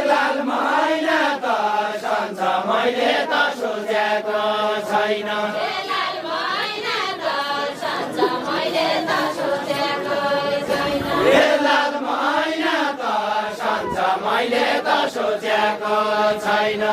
लाल मैना त सन्छ मैले त सोचेको छैन लाल मैना त सन्छ मैले त सोचेको छैन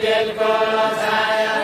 बेलको छाया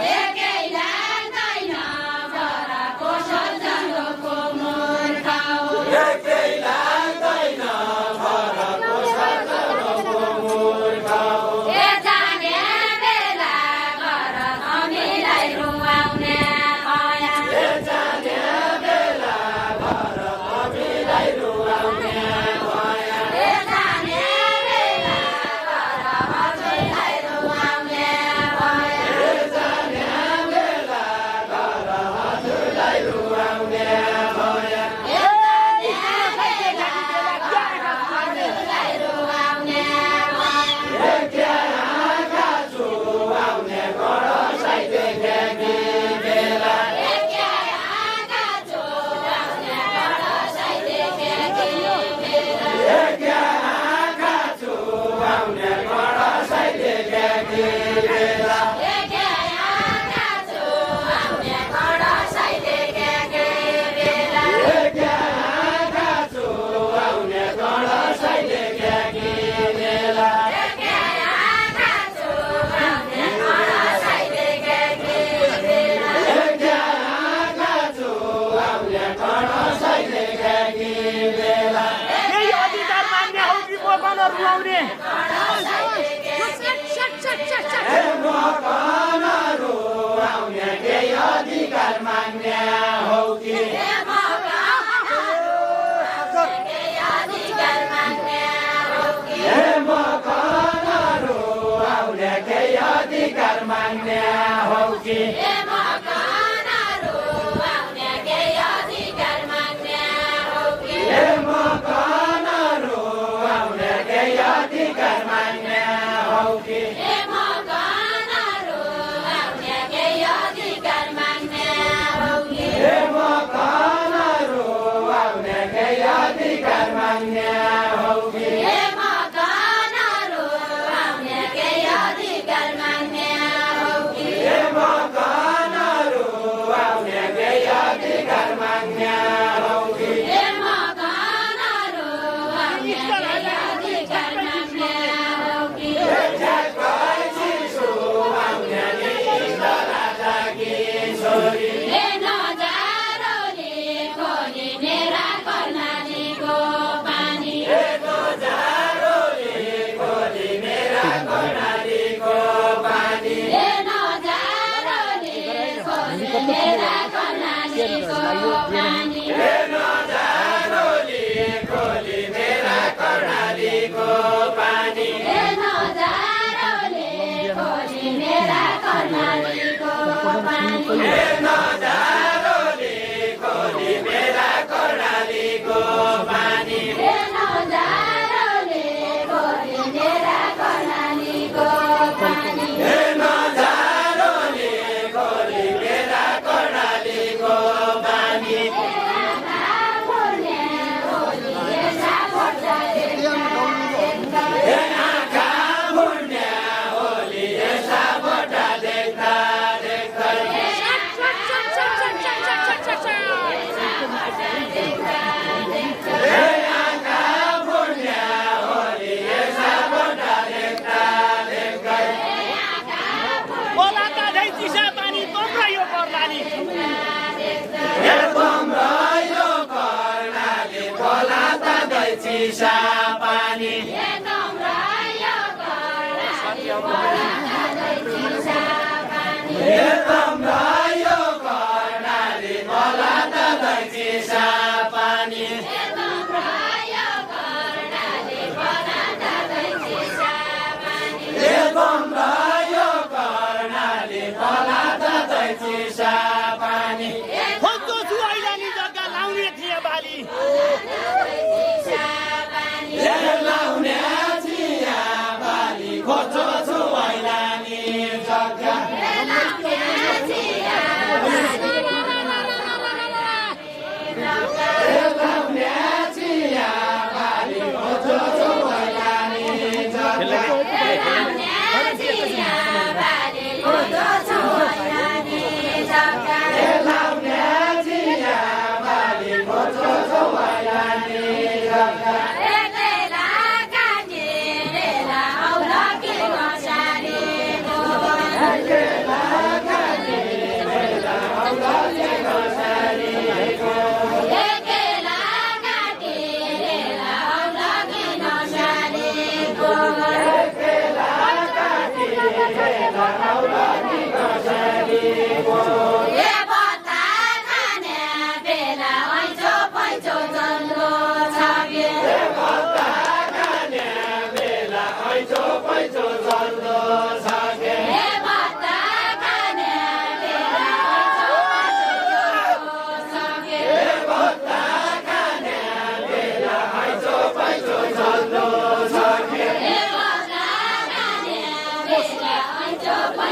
अधिकार माग्ने हो कि मकनहरू आउने केही अधिकार माग्ने हो कि मकनहरू आउने केही अधिकार माग्ने हो कि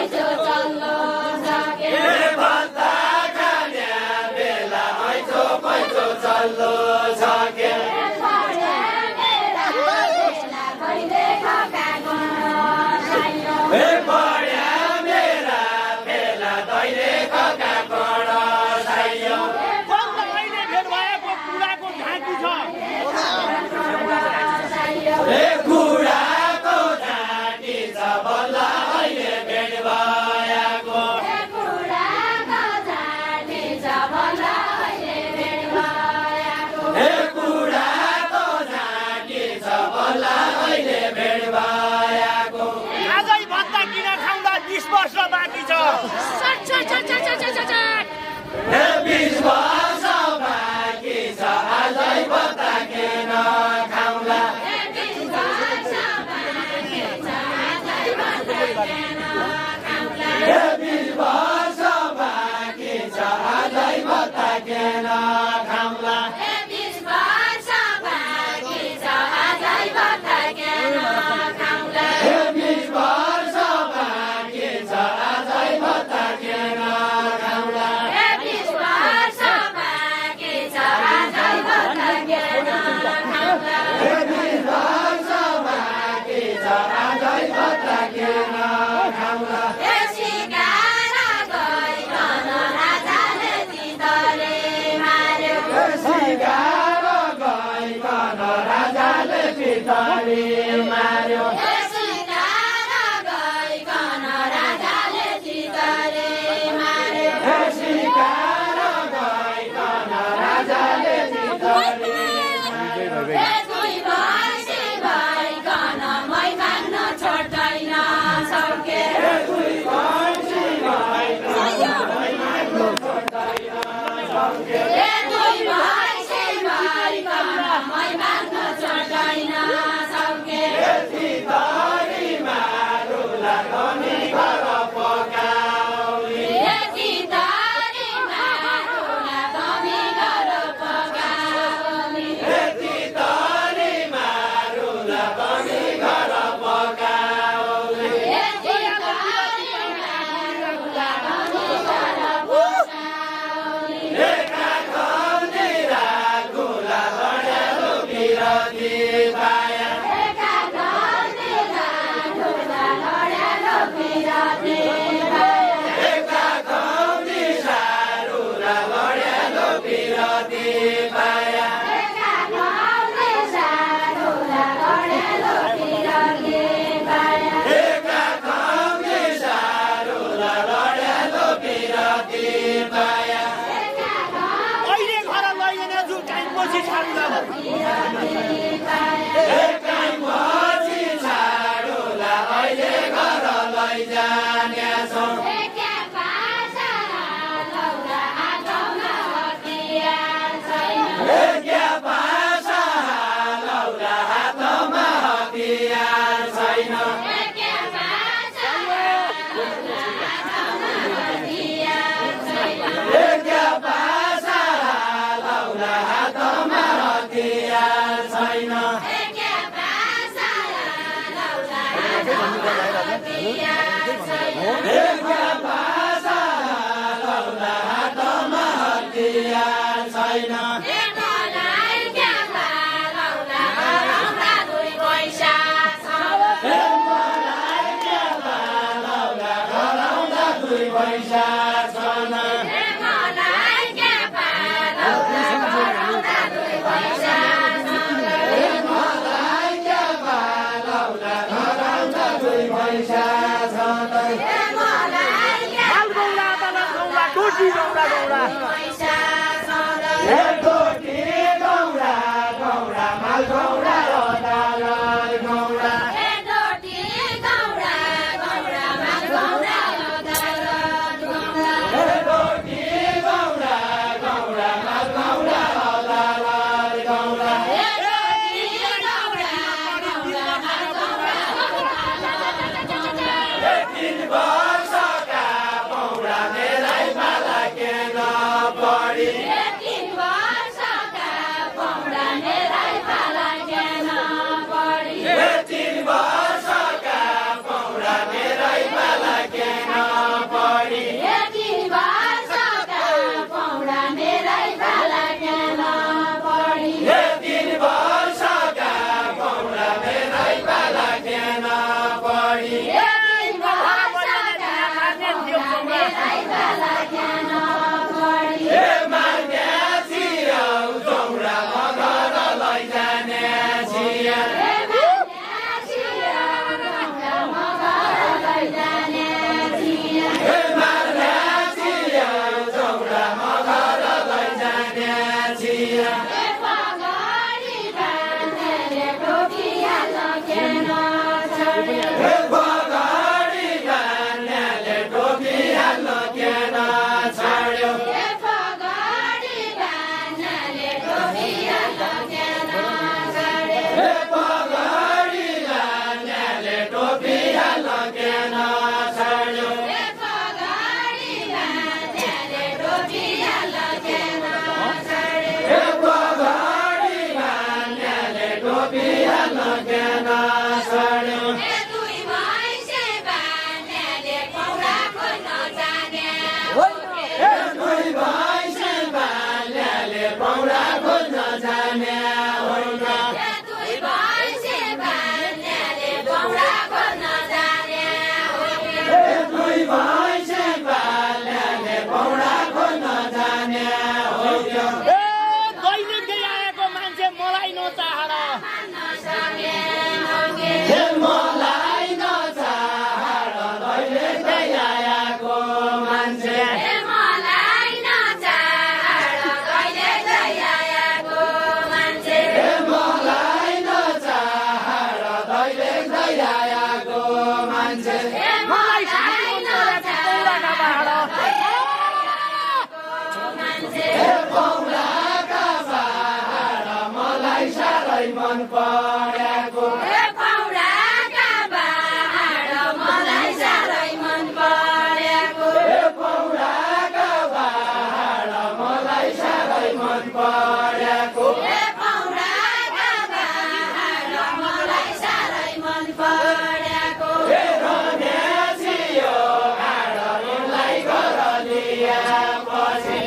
पैसो चल्लो सके भत्ता खाने बेला ऐठो पैठो चल्लो सके बढ्या मेरा बेला दैले खका कड साइयो अहिले भेट भएको कुराको झाँकी छ कुराको झाँकी छ बल्ल अहिले भेट भएको कुराको झाँकी छ बल्ल अहिले भेट भएको कुराको झाँकी छ बल्ल अहिले भेट भएको आजै भत्ता किन खाउँदा 20 वर्ष बाँकी छ 20 वर्ष बाँकी छ आजै भत्ता किन खाउँला 20 वर्ष बाँकी छ आजै भत्ता किन खाउँला 20 वर्ष बाँकी छ आजै भत्ता किन खाउँला 20 वर्ष बाँकी छ आजै भत्ता किन खाउँला 20 वर्ष बाँकी छ आजै भत्ता किन खाउँला 20 वर्ष बाँकी छ आजै भत्ता किन खाउँला 20 वर्ष बाँकी छ आजै भत्ता किन खाउँला सिकार गइकन राजाले चितले मार्यो सिकार गइकन राजाले पितरी मार्यो सिकार गइकन राजाले चितले मार्यो सिकार गइकन राजाले पितरी दुई वर्षे भइकन मै माग्न छोड्दैन सके दुई वर्षी भइकन दुई वर्षे भइकन मै माग्न छोड्दैन सके पितरी मारुला गनी घर पकाउने चितरी मारुला गमी गर पकाउने पितरी मारुला गनी घर पकाउने लेखा खन्दिरा गुला बढ्यालो बिरती पाया लेखा खन्दी सारुला बढ्यालो बिरती पाया लेखा खन्दी सारुला बढ्यालो बिरती पाया अहिले घर लैजान जुटाइ पछि छाड्दा एकाइ पछि छाडुला अहिले घर लैजाने छौँ एका भाषा लौरा हातमा हतियार छैन एका भाषा लौरा हातमा हतियार छैन एका भाषा लौरा हातमा हतियार छैन मलाई के लौरा घराउँदा दुई पैसा छैन मलाई के लौरा घराउँदा दुई पैसा छैन गौरा तल गौरा टोटी गौरा गौरा टोटी गौरा गौरा माल गौरा अदालत गौरा टोटी गौरा गौरा माल गौरा अदालत गौरा 3 वर्षका पौडा मेरै माला के नपढी मलाई साथी मन परेको पौराका पहाड पौराका पहाड मलाई साह्रै मन परेको पौराका पहाड मलाई साह्रै मन परेको पौराका पहाड मलाई साह्रै मन परेको पौराका पहाड मलाई साह्रै मन परेको रन्यासियो हाड उनलाई घर लिएपछि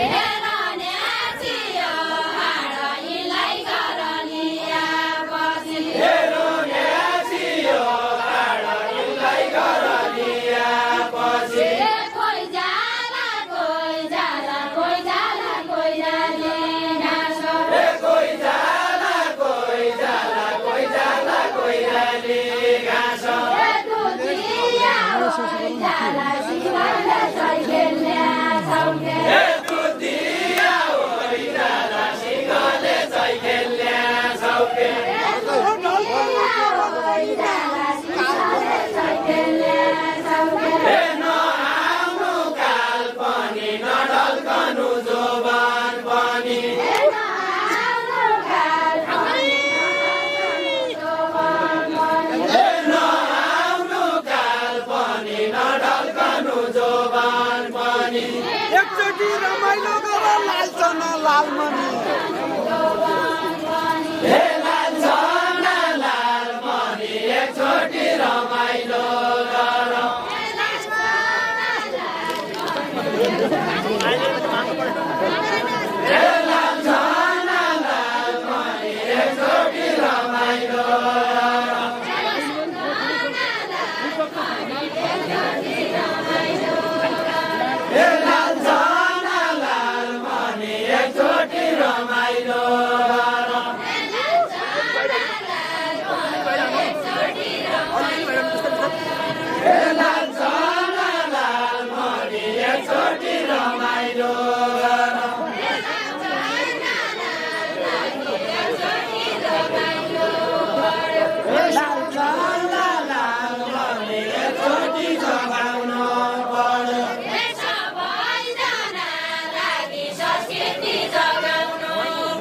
रन्यासियो हाड यिनलाई घर लिएपछि रन्यासियो हाड उनलाई घर लिएपछि कोही जाला कोही जाला कोही जाला कोही जाने घाँसो कोही जाला कोही जाला कोही जाला कोही जाली घाँस दुधिया कोही जाला सिंहले साइकल ल्याछौके दुधिया ओइ जाला सिंहले चाहिँ खेल्ने छौके नआउनु काल पनि नढल्कनु जोबान पनि नआउनु काल पनि नढल्कनु जोबान पनि एकचोटि रमाइलो गर लाल्छन् लालमणि लाल्छन् लालमणि एकचोटि रमाइलो गर लाल्छन् लालमणि एकचोटि रमाइलो लाल्छन् लालमणि एकचोटि रमाइलो लाल्छन् लालमणि एकचोटि रमाइलो लाल्छन् लालमणि एकचोटि जगाउनु पर्यो सबैजना लागि संस्कृति जगाउनु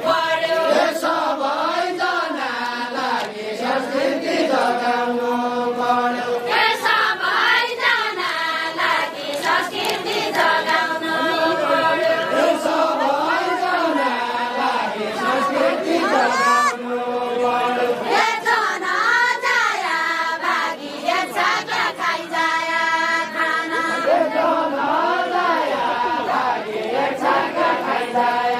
पर्यो सबैजना लागि संस्कृति जगाउनु पर्यो सबैजना लागि संस्कृति जगाउनु पर्यो सबैजना लागि संस्कृति जगाउनु पर्यो एकजना जाया भागी एकसाथ खाइ जाया खाना लागि एक छाका खाइजाय